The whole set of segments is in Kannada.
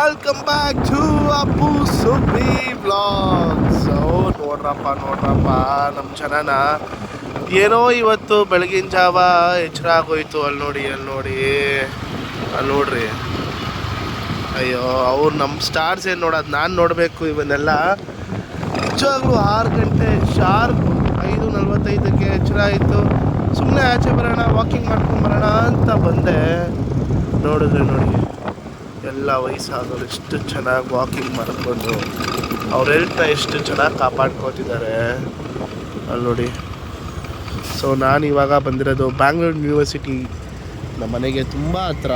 Welcome back to Appu Subbi vlogs. ನೋಡ್ರಪ್ಪ ನಮ್ಮ ಜನನ ಏನೋ ಇವತ್ತು ಬೆಳಗಿನ ಜಾವ ಎಚ್ಚರ ಆಗೋಯ್ತು. ಅಲ್ಲಿ ನೋಡ್ರಿ. ಅಯ್ಯೋ, ಅವ್ರು ನಮ್ಮ ಸ್ಟಾರ್ಸ್ ಏನು ನೋಡೋದು, ನಾನು ನೋಡಬೇಕು ಇವನ್ನೆಲ್ಲ. ನಿಜವಾಗ್ಲೂ 6 ಗಂಟೆ ಶಾರ್ಪ್ 5:45 ಎಚ್ಚರ ಆಯಿತು. ಸುಮ್ಮನೆ ಆಚೆ ಬರೋಣ, ವಾಕಿಂಗ್ ಮಾಡ್ಕೊಂಡು ಬರೋಣ ಅಂತ ಬಂದೆ. ನೋಡಿ ಎಲ್ಲ ವಯಸ್ಸಾದವ್ರು ಎಷ್ಟು ಚೆನ್ನಾಗಿ ವಾಕಿಂಗ್ ಮಾಡಿಕೊಂಡು ಅವ್ರ ಹೆಲ್ತ್ನ ಎಷ್ಟು ಚೆನ್ನಾಗಿ ಕಾಪಾಡ್ಕೊತಿದ್ದಾರೆ ಅಲ್ಲಿ ನೋಡಿ. ಸೊ ನಾನು ಇವಾಗ ಬಂದಿರೋದು ಬ್ಯಾಂಗ್ಳೂರು ಯೂನಿವರ್ಸಿಟಿ, ನಮ್ಮ ಮನೆಗೆ ತುಂಬ ಹತ್ರ.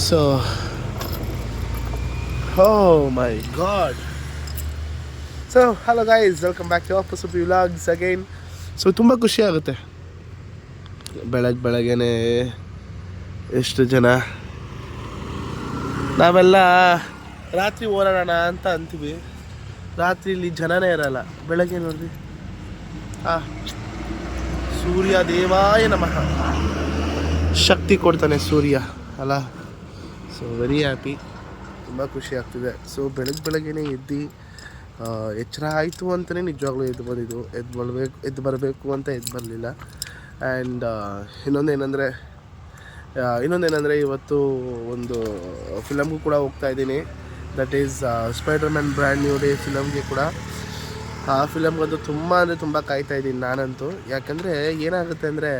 So oh my god. So hello guys, welcome back to Appu Subbi vlogs again. So ತುಂಬ ಖುಷಿ ಆಗುತ್ತೆ ಬೆಳಗ್ಗೆನೇ ಎಷ್ಟು ಜನ. ನಾವೆಲ್ಲ ರಾತ್ರಿ ಓಡಾಡೋಣ ಅಂತ ಅಂತೀವಿ, ರಾತ್ರಿ ಇಲ್ಲಿ ಜನನೇ ಇರಲ್ಲ. ಬೆಳಗ್ಗೆ ನೋಡ್ರಿ, ಸೂರ್ಯ ದೇವಾಯ ನಮಃ, ಶಕ್ತಿ ಕೊಡ್ತಾನೆ ಸೂರ್ಯ ಅಲ್ಲ. ಸೊ ವೆರಿ ಹ್ಯಾಪಿ, ತುಂಬ ಖುಷಿ ಆಗ್ತಿದೆ. ಸೊ ಬೆಳಗ್ಗೆನೇ ಎಚ್ಚರ ಆಯಿತು ಅಂತಲೇ ನಿಜವಾಗ್ಲೂ ಎದ್ದು ಬರಬೇಕು ಅಂತ ಎದ್ದು ಬರಲಿಲ್ಲ. ಆ್ಯಂಡ್ ಇನ್ನೊಂದೇನೆಂದರೆ ಇವತ್ತು ಒಂದು ಫಿಲಮ್ಗೂ ಕೂಡ ಹೋಗ್ತಾ ಇದ್ದೀನಿ. That is Spiderman brand new day ಫಿಲಮ್ಗೆ ಕೂಡ. ಆ ಫಿಲಮ್ಗಂತೂ ತುಂಬ ಕಾಯ್ತಾ ಇದ್ದೀನಿ ನಾನಂತೂ. ಯಾಕಂದರೆ ಏನಾಗುತ್ತೆ ಅಂದರೆ,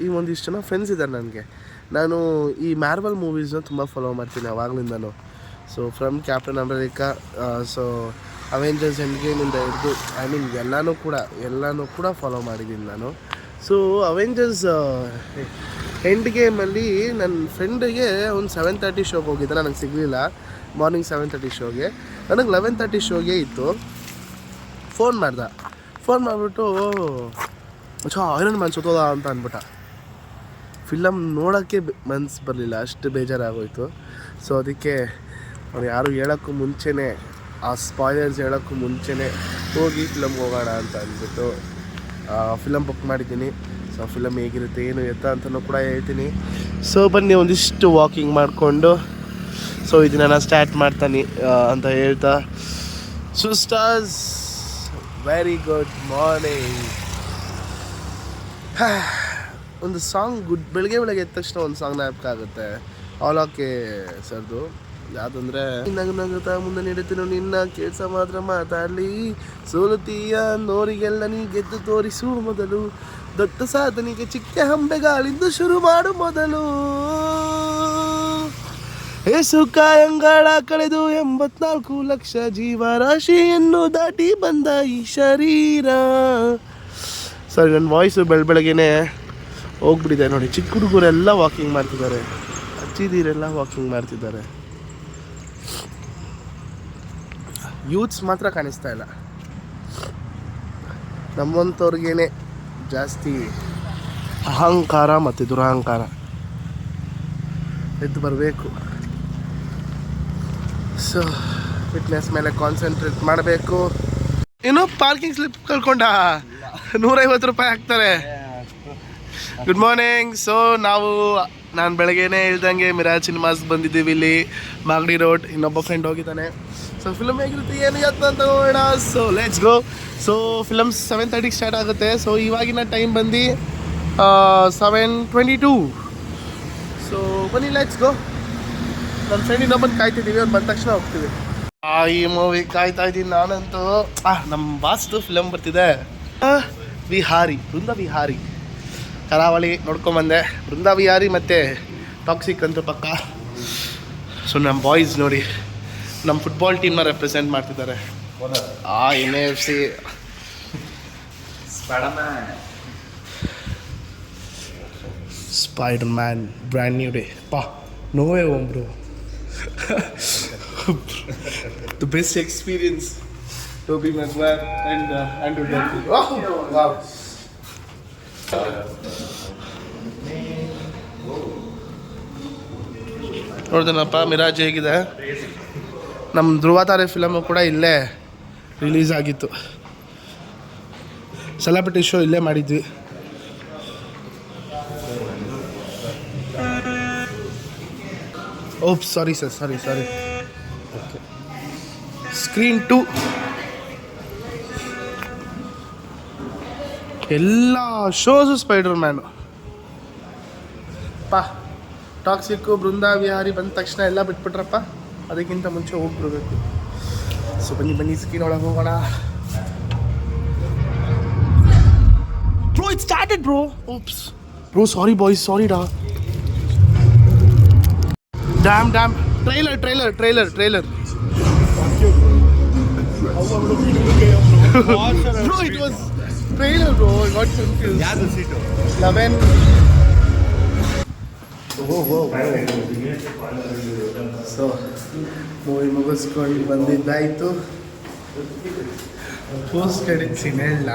ಈ ಒಂದಿಷ್ಟು ಜನ ಫ್ರೆಂಡ್ಸ್ ಇದ್ದಾರೆ ನನಗೆ. ನಾನು ಈ ಮಾರ್ವಲ್ ಮೂವೀಸ್ನ ತುಂಬ ಫಾಲೋ ಮಾಡ್ತೀನಿ ಆವಾಗಲಿಂದನೂ. So from Captain America, so Avengers ಎಂಡ್ ಗೇಮಿಂದ ಹಿಡಿದು ಎಲ್ಲನೂ ಕೂಡ ಫಾಲೋ ಮಾಡಿದ್ದೀನಿ ನಾನು. ಸೊ ಅವೆಂಜರ್ಸ್ ಎಂಡ್ ಗೇಮಲ್ಲಿ ನನ್ನ ಫ್ರೆಂಡಿಗೆ ಒಂದು 7:30 ಶೋಗೆ ಹೋಗಿದ್ದೆ, ನನಗೆ ಸಿಗಲಿಲ್ಲ. ಮಾರ್ನಿಂಗ್ 7:30 ಶೋಗೆ, ನನಗೆ 11:30 ಶೋಗೆ ಇತ್ತು. ಫೋನ್ ಮಾಡಿಬಿಟ್ಟು ಐರನ್ ಮ್ಯಾನ್ ಸತ್ತೋದ ಅಂತ ಅಂದ್ಬಿಟ್ಟ. ಫಿಲಮ್ ನೋಡೋಕ್ಕೆ ಮನ್ಸು ಬರಲಿಲ್ಲ, ಅಷ್ಟು ಬೇಜಾರಾಗೋಯ್ತು. ಸೊ ಅದಕ್ಕೆ ಅವ್ರು ಯಾರು ಹೇಳೋಕ್ಕೂ ಮುಂಚೆನೇ, ಆ ಸ್ಪಾಯ್ಲರ್ಸ್ ಹೇಳೋಕ್ಕೂ ಮುಂಚೆನೇ ಹೋಗಿ ಫಿಲಮ್ಗೆ ಹೋಗೋಣ ಅಂತ ಅಂದ್ಬಿಟ್ಟು ಫಿಲಮ್ ಬುಕ್ ಮಾಡಿದ್ದೀನಿ. ಸೊ ಫಿಲಮ್ ಹೇಗಿರುತ್ತೆ ಏನು ಎತ್ತ ಅಂತಲೂ ಕೂಡ ಹೇಳ್ತೀನಿ. ಸೊ ಬನ್ನಿ ಒಂದಿಷ್ಟು ವಾಕಿಂಗ್ ಮಾಡಿಕೊಂಡು ಸೊ ಇದನ್ನು ನಾನು ಸ್ಟಾರ್ಟ್ ಮಾಡ್ತಾನೆ ಅಂತ ಹೇಳ್ತಾ, ಸಿಸ್ಟರ್ಸ್ ವೆರಿ ಗುಡ್ ಮಾರ್ನಿಂಗ್. ಒಂದು ಸಾಂಗ್ ಬೆಳಗ್ಗೆ ಎದ್ದ ತಕ್ಷಣ ಒಂದು ಸಾಂಗ್ ನೆನಪಾಗುತ್ತೆ, ಆಲೋಕೆ ಸರ್ದು. ಯಾವುದಂದರೆ, ನಗುತ್ತಾ ಮುಂದೆ ನೀಡುತ್ತೀನೋ ನಿನ್ನ ಕೆಲಸ ಮಾತ್ರ ಮಾತಾಡಲಿ, ಸೋಲುತ್ತೀಯ ನೋರಿಗೆಲ್ಲ ನೀ ಗೆದ್ದು ತೋರಿಸು ಮೊದಲು, ದೊಡ್ಡ ಸಾಧನೆಗೆ ಚಿಕ್ಕ ಹಂಬೆಗಾಲಿಂದು ಶುರು ಮಾಡು ಮೊದಲು, ಏಸು ಕಾಯಂಗಳ ಕಳೆದು 84 ಲಕ್ಷ ಜೀವರಾಶಿಯನ್ನು ದಾಟಿ ಬಂದ ಈ ಶರೀರ. ಸರಿ, ನನ್ನ ವಾಯ್ಸು ಬೆಳಗ್ಗೆನೇ ಹೋಗ್ಬಿಟ್ಟಿದೆ ನೋಡಿ. ಚಿಕ್ಕ ಹುಡುಗರೆಲ್ಲ ವಾಕಿಂಗ್ ಮಾಡ್ತಿದ್ದಾರೆ, ಅಜ್ಜಿದೀರೆಲ್ಲ ವಾಕಿಂಗ್ ಮಾಡ್ತಿದ್ದಾರೆ. ಯೂತ್ಸ್ ಮಾತ್ರ ಕಾಣಿಸ್ತಾ ಇಲ್ಲ. ನಮ್ಮಂಥವ್ರಿಗೇನೆ ಜಾಸ್ತಿ ಅಹಂಕಾರ ಮತ್ತು ದುರಹಂಕಾರ. ಎದ್ದು ಬರಬೇಕು. ಸೊ ಫಿಟ್ನೆಸ್ ಮೇಲೆ ಕಾನ್ಸಂಟ್ರೇಟ್ ಮಾಡಬೇಕು. ಇನ್ನೂ ಪಾರ್ಕಿಂಗ್ ಸ್ಲಿಪ್ ಕಳ್ಕೊಂಡ 150 ರೂಪಾಯಿ ಹಾಕ್ತಾರೆ. Good morning. ಸೊ ನಾನು ಬೆಳಗ್ಗೆನೇ ಹೇಳ್ದಂಗೆ ಮಿರಾಜ್ ಸಿನಿಮಾಸ್ ಬಂದಿದ್ದೀವಿ ಇಲ್ಲಿ ಮಾಗಡಿ ರೋಡ್. ಇನ್ನೊಬ್ಬ ಫ್ರೆಂಡ್ ಹೋಗಿದ್ದಾನೆ. ಸೊ ಫಿಲಮ್ ಹೇಗಿರುತ್ತೆ ಏನು ಎತ್ತ ಅಂತ ನೋಡೋಣ. So let's go. So film 7:30 start ಆಗುತ್ತೆ. ಸೊ ಇವಾಗಿನ ಟೈಮ್ ಬಂದು 7:22. ಸೊ ಬನ್ನಿ ಲೆಟ್ಸ್ ಗೋ. ನನ್ನ ಫ್ರೆಂಡ್ ಇನ್ನೊಬ್ಬನ ಕಾಯ್ತಿದ್ದೀವಿ, ಅವ್ರು ಬಂದ ತಕ್ಷಣ ಹೋಗ್ತೀವಿ. ಈ ಮೂವಿ ಕಾಯ್ತಾ ಇದ್ದೀನಿ ನಾನಂತೂ. ನಮ್ಮ ಬಾಸ್ದು ಫಿಲಮ್ ಬರ್ತಿದೆ, ಬೃಂದ ವಿಹಾರಿ. ಕರಾವಳಿ ನೋಡ್ಕೊಂಬಂದೆ, ಬೃಂದ ವಿಹಾರಿ ಮತ್ತು ಟಾಕ್ಸಿಕ್ ಅಂತೂ ಪಕ್ಕ. ಸೊ ನಮ್ಮ ಬಾಯ್ಸ್ ನೋಡಿ ನಮ್ಮ ಫುಟ್ಬಾಲ್ ಟೀಮ್ನ ರೆಪ್ರೆಸೆಂಟ್ ಮಾಡ್ತಿದ್ದಾರೆ. NFC Spiderman brand new day. No way home bro. The best experience, Tobey Maguire and Andrew Garfield. Wow. ನೋಡ್ದೇನಪ್ಪ ಮಿರಾಜ್ ಹೇಗಿದೆ. ನಮ್ಮ ಧ್ರುವತಾರೆ ಫಿಲಮು ಕೂಡ ಇಲ್ಲೇ ರಿಲೀಸ್ ಆಗಿತ್ತು. ಸೆಲೆಬ್ರಿಟಿ ಶೋ ಇಲ್ಲೇ ಮಾಡಿದ್ವಿ. Oops sorry sir sorry okay screen 2 ಎಲ್ಲ ಶೋಸು ಸ್ಪೈಡರ್ ಮ್ಯಾನು ಪಾ ಟಾಕ್ಸಿಕ್ಕು ಬೃಂದಾ ವಿಹಾರಿ ಬಂದ ತಕ್ಷಣ ಎಲ್ಲ ಬಿಟ್ಬಿಟ್ರಪ್ಪ. ಅದಕ್ಕಿಂತ ಮುಂಚೆ ಹೋಗ್ಬಿಡ್ಬೇಕು. ಸೊ ಬನ್ನಿ ಸ್ಕ್ರೀನ್ ಒಳಗೆ ಹೋಗೋಣ. Bro it started bro. Oops bro sorry boys sorry ಡಾ. Damn trailer Bro, it was trailer, bro. I got confused. Yeah, the seat. 11. Whoa. So, movie ಮುಗಿಸ್ಕೊಂಡು ಬಂದಿದ್ದಾಯಿತು. ಪೋಸ್ಟ್ ಕ್ರೆಡಿಟ್ ಸೀನ್ ಹೇಳ.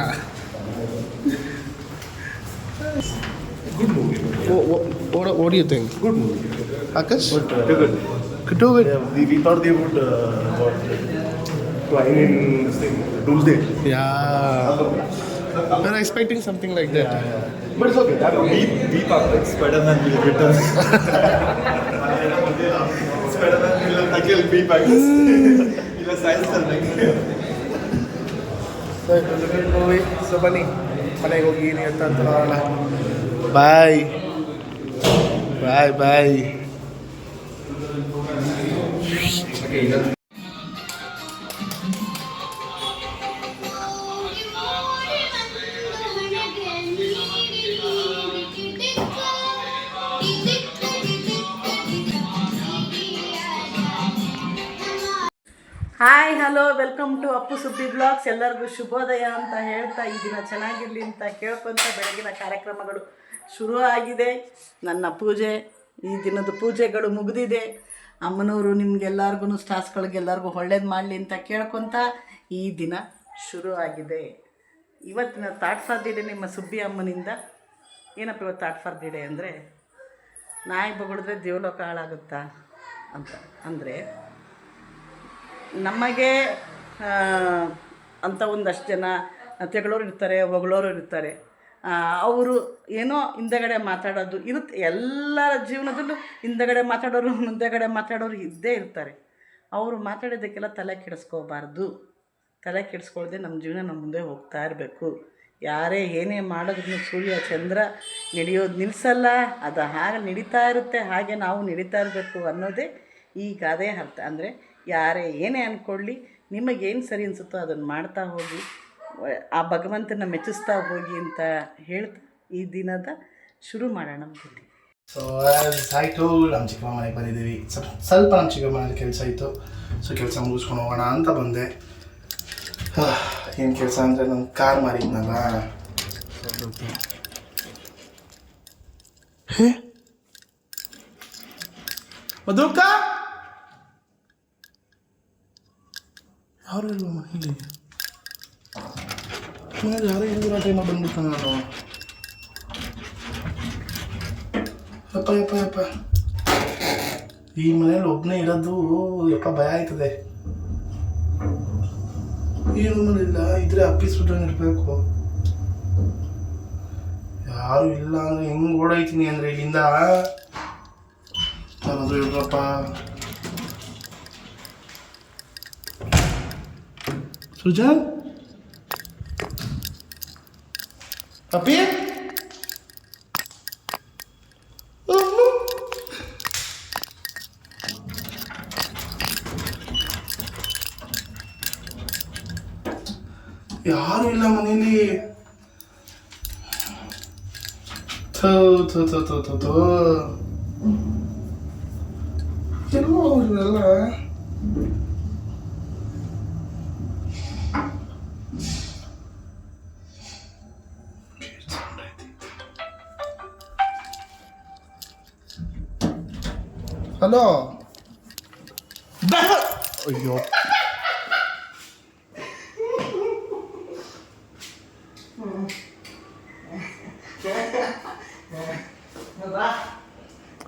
Good movie. What do you think? Good movie. Akash? Good. Do it. We thought they would flying in this thing, Doomsday. Yeah. We are expecting something like that. Yeah. But it's okay. That beep up. Like Spider-Man will return. Spider-Man will again beep up. He'll a science like. So it was a good movie. So bani. ಮನೆಗೆ ಹೋಗಿ ನೀನು ಅಂತ ನೋಡೋಣ. Bye. Hi hello welcome to Appu ಸುದ್ದಿ ಬ್ಲಾಗ್ಸ್. ಎಲ್ಲರಿಗೂ ಶುಭೋದಯ ಅಂತ ಹೇಳ್ತಾ ಈ ದಿನ ಚೆನ್ನಾಗಿರಲಿ ಅಂತ ಕೇಳ್ಕೊತ ಬೆಳಗಿನ ಕಾರ್ಯಕ್ರಮಗಳು ಶುರು ಆಗಿದೆ. ನನ್ನ ಪೂಜೆ ಈ ದಿನದ ಪೂಜೆಗಳು ಮುಗಿದಿದೆ. ಅಮ್ಮನವರು ನಿಮಗೆಲ್ಲರಿಗೂ ಸ್ಟಾಫ್ಗಳಿಗೆಲ್ಲರಿಗೂ ಒಳ್ಳೇದು ಮಾಡಲಿ ಅಂತ ಕೇಳ್ಕೊತ ಈ ದಿನ ಶುರು ಆಗಿದೆ. ಇವತ್ತಿನ ಥಾಟ್ ಫಾರ್ ದಿ ಡೇ ನಿಮ್ಮ ಸುಬ್ಬಿ ಅಮ್ಮನಿಂದ. ಏನಪ್ಪ ಇವತ್ತು ಥಾಟ್ ಫಾರ್ ದಿ ಡೇ ಅಂದರೆ, ನಾಯಿ ಬಗಳಿದ್ರೆ ದೇವಲೋಕ ಹಾಳಾಗುತ್ತಾ ಅಂತ. ಅಂದರೆ ನಮಗೆ ಅಂತ ಒಂದಷ್ಟು ಜನ ತೆಗಳೋರು ಇರ್ತಾರೆ, ಹೊಗಳೋರು ಇರ್ತಾರೆ. ಅವರು ಏನೋ ಹಿಂದೆಗಡೆ ಮಾತಾಡೋದು ಇರುತ್ತೆ. ಎಲ್ಲರ ಜೀವನದಲ್ಲೂ ಹಿಂದೆಗಡೆ ಮಾತಾಡೋರು ಮುಂದೆಗಡೆ ಮಾತಾಡೋರು ಇದ್ದೇ ಇರ್ತಾರೆ. ಅವರು ಮಾತಾಡೋದಕ್ಕೆಲ್ಲ ತಲೆ ಕೆಡಿಸ್ಕೋಬಾರ್ದು. ತಲೆ ಕೆಡಿಸ್ಕೊಳ್ದೆ ನಮ್ಮ ಜೀವನ ನಮ್ಮ ಮುಂದೆ ಹೋಗ್ತಾ ಇರಬೇಕು. ಯಾರೇ ಏನೇ ಮಾಡಿದ್ರು ಸೂರ್ಯ ಚಂದ್ರ ನಡೆಯೋದು ನಿಲ್ಲಿಸಲ್ಲ. ಅದು ಹಾಗೆ ನಡೀತಾ ಇರುತ್ತೆ, ಹಾಗೆ ನಾವು ನಡೀತಾ ಇರಬೇಕು ಅನ್ನೋದೇ ಈ ಗಾದೆ ಅರ್ಥ. ಅಂದರೆ ಯಾರೇ ಏನೇ ಅಂದ್ಕೊಳ್ಳಿ, ನಿಮಗೇನು ಸರಿ ಅನಿಸುತ್ತೋ ಅದನ್ನು ಮಾಡ್ತಾ ಹೋಗಿ, ಆ ಭಗವಂತನ ಮೆಚ್ಚಿಸ್ತಾ ಹೋಗಿ ಅಂತ ಹೇಳ್ತಾ ಈ ದಿನದ ಶುರು ಮಾಡೋಣ ಅಂತೀನಿ. ಸೊ ಆಯಿತು, ನಮ್ಮ ಚಿಕ್ಕಮ್ಮ ಮನೆಗೆ ಬಂದಿದ್ದೀವಿ. ಸ್ವಲ್ಪ ನಮ್ಮ ಚಿಕ್ಕಮ್ಮ ಮನೇಲಿ ಕೆಲಸ ಇತ್ತು. ಸೊ ಕೆಲಸ ಮುಗಿಸ್ಕೊಂಡು ಹೋಗೋಣ ಅಂತ ಬಂದೆ. ಏನು ಕೆಲಸ ಅಂದರೆ ನಾನು ಕಾರ್ ಮಾರಿದ್ನಲ್ಲ. ಹೇ ಮಧುಕ ಯಾರು ಇಲ್ವ ಮನೇಲಿ? ಯಾರೋ ಹಿಂದಿನ ಟೈಮ ಬಂದ್ಬಿಟ್ಟು ನಾನು. ಯಪ್ಪ ಈ ಮನೇಲಿ ಒಬ್ಬನೇ ಇರೋದು ಯಪ್ಪ ಭಯ ಆಯ್ತದೆ. ಈ ರೂಮಲ್ಲಿಲ್ಲ ಇದ್ರೆ ಅಪ್ಪಿಸ್ಬಿಟ್ರೆ ಇರಬೇಕು. ಯಾರು ಇಲ್ಲ ಅಂದರೆ ಹೆಂಗೆ ಓಡಾಯ್ತೀನಿ ಅಂದರೆ ಇಲ್ಲಿಂದ ಅದು ಇಲ್ಲಪ್ಪ. ಸುಜಾನ್ ಅಪ್ಪಿ ಯಾರು ಇಲ್ಲ ಮನೇಲಿ. ಎಲ್ಲೋ ಅವ್ರಲ್ಲ. ಹಲೋ ಅಯ್ಯೋ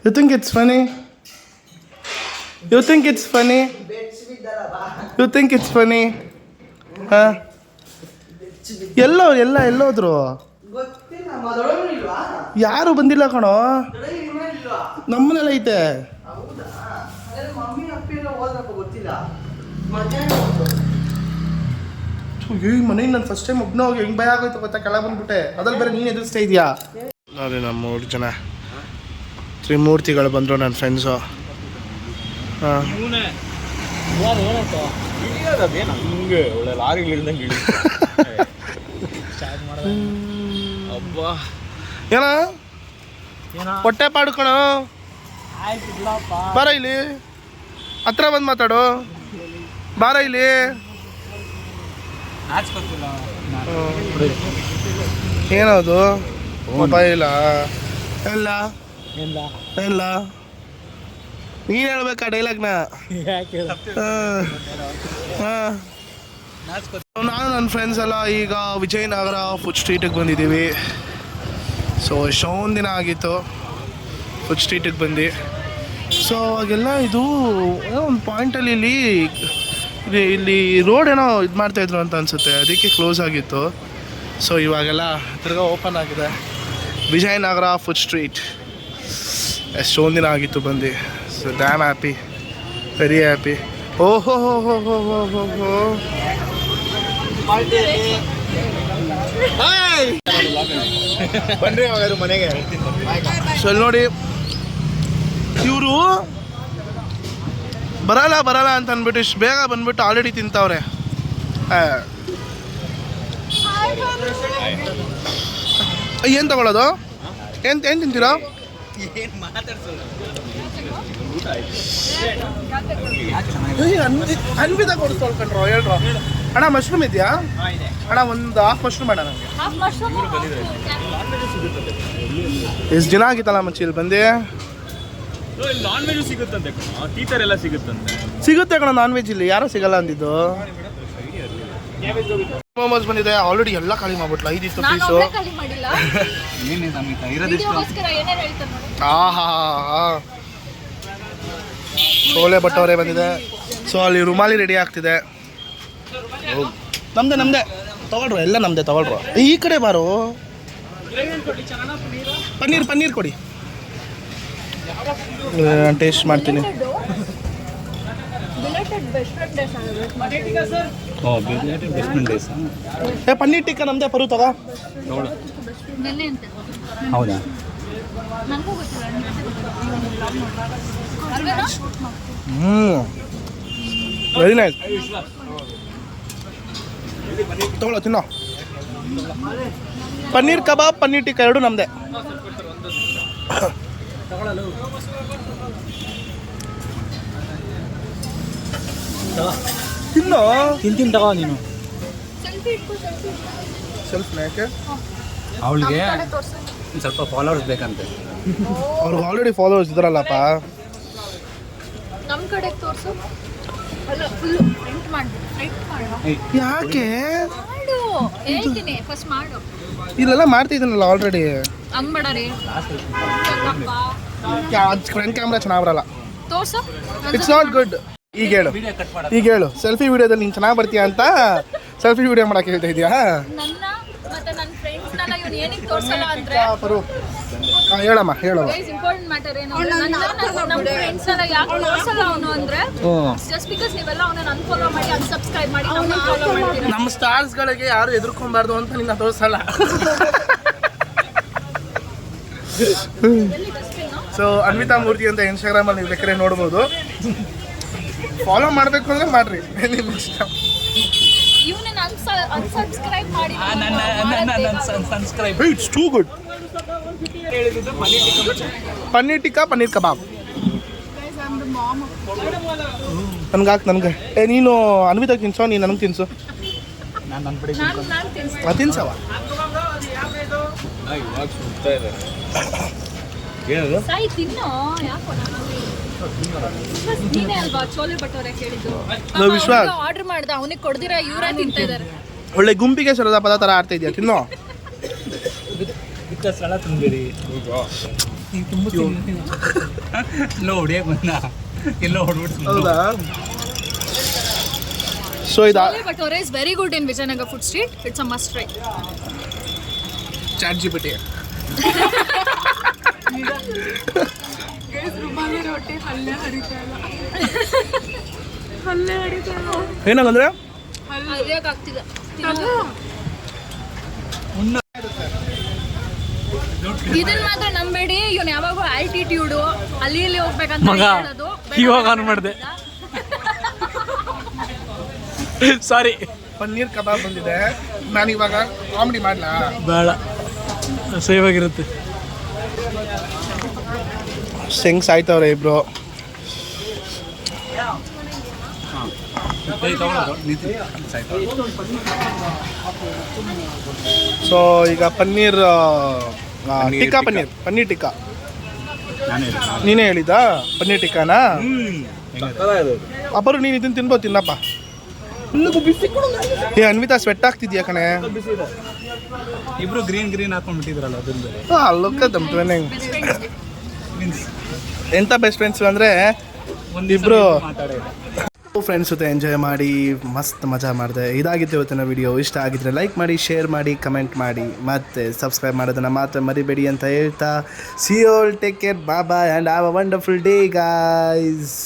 You think it's funny? You think it's funny? You think it's funny? Huh? ಎಲ್ಲೋದ್ರು? ಯಾರು ಬಂದಿಲ್ಲ ಕಣೋ. ನಮ್ಮನೆಲ್ಲ ಐತೆ. ಈ ಮನೆಗೆ ನಾನು ಫಸ್ಟ್ ಟೈಮ್ ಒಬ್ಬನ ಹೋಗಿ ಹೆಂಗೆ ಭಯ ಆಗೋಯ್ತು ಗೊತ್ತಾ, ಕೆಳಗೆ ಬಂದ್ಬಿಟ್ಟೆ. ಅದ್ರಲ್ಲಿ ಬೇರೆ ನೀನು ಎದುರಿಸ್ತಾ ಇದೆಯಾ ನೋಡಿ. ನಮ್ಮ 3 ಜನ ತ್ರಿಮೂರ್ತಿಗಳು ಬಂದರು, ನನ್ನ ಫ್ರೆಂಡ್ಸು. ಹಾಂ ಒಳ್ಳೆ ಲಾರಿಗಳಿಂದಂಗೆ ಏನ ಹೊಟ್ಟೆ ಪಾಡ್ಕೊಣ, ಬಾರ ಇಲ್ಲಿ ಹತ್ರ ಬಂದು ಮಾತಾಡು, ಬಾರ ಇಲ್ಲಿ. ಏನದು ಮೊಬೈಲ ಎಲ್ಲ ಎಲ್ಲ ನೀನು ಹೇಳ್ಬೇಕಾ ಡೈಲಾಗ್ನ? ನಾನು ನನ್ನ ಫ್ರೆಂಡ್ಸ್ ಎಲ್ಲ ಈಗ ವಿಜಯನಗರ ಫುಡ್ ಸ್ಟ್ರೀಟಿಗೆ ಬಂದಿದ್ದೀವಿ. ಸೊ ಎಷ್ಟೊಂದು ದಿನ ಆಗಿತ್ತು ಫುಡ್ ಸ್ಟ್ರೀಟಿಗೆ ಬಂದು. ಸೊ ಅವಾಗೆಲ್ಲ ಇದು ಏನೋ ಒಂದು ಪಾಯಿಂಟಲ್ಲಿ ಇಲ್ಲಿ ರೋಡ್ ಏನೋ ಇದು ಮಾಡ್ತಾಯಿದ್ರು ಅಂತ ಅನಿಸುತ್ತೆ, ಅದಕ್ಕೆ ಕ್ಲೋಸ್ ಆಗಿತ್ತು. ಸೊ ಇವಾಗೆಲ್ಲ ತಿರ್ಗಾ ಓಪನ್ ಆಗಿದೆ ವಿಜಯನಗರ ಫುಡ್ ಸ್ಟ್ರೀಟ್. ಎಷ್ಟೊಂದು ದಿನ ಆಗಿತ್ತು ಬಂದು. So dam happy, very happy. ಓಹೋ ಹೋ ಹೋ ಹೋ ಹೋ ಹೋ ಹೋ. ಬನ್ರಿ ಅವರು ಮನೆಗೆ. ಸೊ ಇಲ್ಲಿ ನೋಡಿ, ಇವರು ಬರಲ್ಲ ಅಂತ ಅಂದ್ಬಿಟ್ಟು ಇಷ್ಟು ಬೇಗ ಬಂದ್ಬಿಟ್ಟು ಆಲ್ರೆಡಿ ತಿಂತವ್ರೆ. ಏನು ತಗೊಳ್ಳೋದು? ಏನು ತಿಂತೀರಾ? ಅನ್ವಿತಾ ಕೊಡಿಸ್ಕೊಳ್ಕೊಂಡ್ರು ಹೇಳ್ರು. ಅಣ್ಣ ಮಶ್ರೂಮ್ ಇದೆಯಾ ಅಣ್ಣ? ಒಂದು ಹಾಫ್ ಮಶ್ರೂಮ್ ಅಣ್ಣ ನನಗೆ. ಎಷ್ಟು ದಿನ ಆಗಿತ್ತಲ್ಲ ಮಚ್ಚಿ ಇಲ್ಲಿ ಬಂದು. ನಾನ್ ವೆಜ್ ಸಿಗುತ್ತಂತೆ, ಟೀಚರ್ ಎಲ್ಲ ಸಿಗುತ್ತಂತೆ. ಸಿಗುತ್ತೆ ಕಣ ನಾನ್ ವೆಜ್, ಇಲ್ಲಿ ಯಾರೂ ಸಿಗಲ್ಲ ಅಂದಿದ್ದು. ಮೋಮೋಸ್ ಬಂದಿದೆ, ಆಲ್ರೆಡಿ ಎಲ್ಲ ಖಾಲಿ ಮಾಡ್ಬಿಟ್ಲ. 5 ಇತ್ತು ಪೀಸು. ಆಹಾ ಚೋಲೆ ಬಟ್ಟವರೆ ಬಂದಿದೆ. ಸೊ ಅಲ್ಲಿ ರುಮಾಲಿ ರೆಡಿ ಆಗ್ತಿದೆ. ನಮ್ದೆ ತಗೊಳ್ರು, ಎಲ್ಲ ನಮ್ದೆ ತಗೊಳ್ರು. ಈ ಕಡೆ ಬಾರು. ಪನ್ನೀರ್ ಕೊಡಿ, ಟೇಸ್ಟ್ ಮಾಡ್ತೀನಿ. ಪನ್ನೀರ್ ಟಿಕ್ಕ ನಮ್ದೆ ಪರು ತಗೋ. ಹೌದಾ? Very nice. ತಗೊಳ್ಳೋ ತಿನ್ನೋ. ಪನ್ನೀರ್ ಕಬಾಬ್ ಪನ್ನೀರ್ ಟಿಕ್ಕ ಎರಡು ನಮ್ದೆ. ತಿನ್ನೋ. ತಿಂತೀನಿ ತಗೋ ನೀನು. ಸೆಲ್ಫ್ ಯಾಕೆ? ಅವಳಿಗೆ ಸ್ವಲ್ಪ ಫಾಲೋವರ್ಸ್ ಬೇಕಂತೆ. ಅವ್ರಿಗೆ ಆಲ್ರೆಡಿ ಫಾಲೋವರ್ಸ್ ಇದಾರಲ್ಲಪ್ಪ. ನಮ್ಮ ಕಡೆ ತೋರ್ಸು. ಅಲ್ಲ ಫುಲ್ ಪ್ರಿಂಟ್ ಮಾಡು. ಯಾಕೆ? ಮಾಡು ಹೇಳ್ತೀನಿ, ಫಸ್ಟ್ ಮಾಡು. ಇಲ್ಲೆಲ್ಲ ಮಾಡ್ತಿದ್ದೀನಲ್ಲ ಆಲ್ರೆಡಿ. ಹಂಗ್ ಮಾಡರಿ ಫ್ರಂಟ್ ಕ್ಯಾಮ್ರಾ ಚೆನ್ನಾಗಿ ಬರಲ್ಲ. ತೋರ್ಸು. It's not good. ಈಗ ಹೇಳು ಸೆಲ್ಫಿ ವಿಡಿಯೋದಲ್ಲಿ ನೀನು ಚೆನ್ನಾಗಿ ಬರ್ತೀಯ ಅಂತ ಸೆಲ್ಫಿ ವಿಡಿಯೋ ಮಾಡಕ್ಕೆ ಹೇಳ್ತಾ ಇದೆಯಾ? ನನ್ನ ಮತ್ತೆ ನನ್ನ ಫ್ರೆಂಡ್ಸ್ನೆಲ್ಲ ಇವನು ಏನಕ್ಕೆ ತೋರ್ಸಲ್ಲ ಅಂದ್ರೆ ಹೇಳಮ್ಮ. ಇಂಪಾರ್ಟೆಂಟ್ ಮ್ಯಾಟರ್ ಏನು ನಮ್ಮ ಫ್ರೆಂಡ್ಸ್ ಎಲ್ಲ ಯಾಕೆ ತೋರ್ಸಲ್ಲ ಅವನು ಅಂದ್ರೆ ಜಸ್ಟ್ ಬಿಕಾಸ್ ನೀವೆಲ್ಲ ಅವನನ್ನ ಅನ್ಫಾಲೋ ಮಾಡಿ ಅನ್ಸಬ್ಸ್ಕ್ರೈಬ್ ಮಾಡಿ ನಮ್ಮನ್ನ ಫಾಲೋ ಮಾಡ್ತೀರಾ. ನಮ್ಮ ಸ್ಟಾರ್ಸ್ಗಳಿಗೆ ಯಾರು ಎದುರ್ಕೊಬಾರ್ದು ಅಂತ ನಿನ್ನ ತೋರಿಸಲ್ಲ. ಸೊ ಅನ್ವಿತಾ ಮೂರ್ತಿ ಅಂತ ಇನ್ಸ್ಟಾಗ್ರಾಮಲ್ಲಿ ನೀವು ಬೇಕಾದ್ರೆ ನೋಡ್ಬೋದು. ಫಾಲೋ ಮಾಡಬೇಕು ಅಂದರೆ ಮಾಡ್ರಿ, ನಿಮ್ಮ ಇಷ್ಟ. ಇವನನ್ನ ಅನ್ಸಬ್ಸ್ಕ್ರೈಬ್ ಮಾಡಿ it's too good. Paneer tikka paneer kebab ನನಗೆ. ನೀನು ಅನ್ವಿತಾಗ ತಿನ್ಸೋ, ನೀನು ನನಗೆ ತಿನ್ಸು. ತಿನ್ಸವ. ಸಾಯಿ ತಿನ್ನೋ. ಯಾಕೋ ನೀನೇ ಅಲ್ವಾ ಚೋಲೆ ಬಟ್ಟವರೆ ಕೇಳಿದ್ದು. ವಿಶ್ವಾಸ್ ಆರ್ಡರ್ ಮಾಡ್ದ, ಅವನಿಗೆ ಕೊಡ್ದಿರ ಇವರೇ ತಿಂತಾ ಇದ್ದಾರೆ. ಒಳ್ಳೆ ಗುಂಪಿಗೆ ಸರದ ಪದ ಥರ ಆಡ್ತಾ ಇದೆಯಾ? ತಿನ್ನೋ. ಸ್ಥಳ ತುಂಬಿರಿ ಎಲ್ಲ ಹೊಡಿಯಕ್ಕೆ ಬಂದ, ಎಲ್ಲ ಹೊಡ್ಬಿಟ್ಟು. ಹೌದಾ? ಸೊ ಇದು ಚೋಲೆ ಬಟ್ಟವರೆ is very good in Vijayanagara food street. It's a must try. ChatGPT. ಏನಂದ್ರೆ ಅರಿಯಕ್ಕಾಗ್ತಿದೆ ಇದನ್ನ ಮಾತ್ರ ನಂಬೇಡಿ, ಇವನು ಯಾವಾಗೂ ಆಲ್ಟಿಟ್ಯೂಡು ಅಲ್ಲಿ ಇಲ್ಲಿ ಹೋಗ್ಬೇಕಂತ ಹೇಳೋದು. ಇವಾಗ ಆನ್ ಮಾಡಿದೆ ಸಾರಿ. ಪನ್ನೀರ್ ಕಬಾಬ್ ಬಂದಿದೆ. ನಾನಿವಾಗ ಕಾಮಿಡಿ ಮಾಡಲಾ? ಬೇಡ, ಸೇವ್ ಆಗಿರುತ್ತೆ. ಹೆಂಗ್ ಸಾಯ್ತವ್ರೆ ಇಬ್ರು. ಸೊ ಈಗ ಪನ್ನೀರ್ ಟಿಕ್ಕಾ ನೀನೇ ಹೇಳಿದಾ ಪನ್ನೀರ್ ಟಿಕ್ಕಾನಾ? ಅಪ್ಪರು ನೀನು ಇದನ್ನ ತಿನ್ಬೋದು, ತಿನ್ನಪ್ಪ. ಏ ಅನ್ವಿತಾ ಸ್ವೆಟ್ ಆಗ್ತಿದ್ಯಾ ಕಣೆ. ಇಬ್ರು ಗ್ರೀನ್ ಹಾಕೊಂಡ್ಬಿಟ್ಟಿದ್ರಲ್ಲ ಅದನ್ನ. ಲುಕ್ ಎಂತ ಬೆಸ್ಟ್ ಫ್ರೆಂಡ್ಸ್ ಅಂದರೆ ಇಬ್ರು ಫ್ರೆಂಡ್ಸ್ ಜೊತೆ ಎಂಜಾಯ್ ಮಾಡಿ ಮಸ್ತ್ ಮಜಾ ಮಾಡಿದೆ. ಇದಾಗಿತ್ತು ಇವತ್ತಿನ ವಿಡಿಯೋ. ಇಷ್ಟ ಆಗಿದ್ರೆ ಲೈಕ್ ಮಾಡಿ, ಶೇರ್ ಮಾಡಿ, ಕಮೆಂಟ್ ಮಾಡಿ, ಮತ್ತು ಸಬ್ಸ್ಕ್ರೈಬ್ ಮಾಡೋದನ್ನು ಮಾತ್ರ ಮರಿಬೇಡಿ ಅಂತ ಹೇಳ್ತಾ see you all, take care, bye bye and have a wonderful day guys.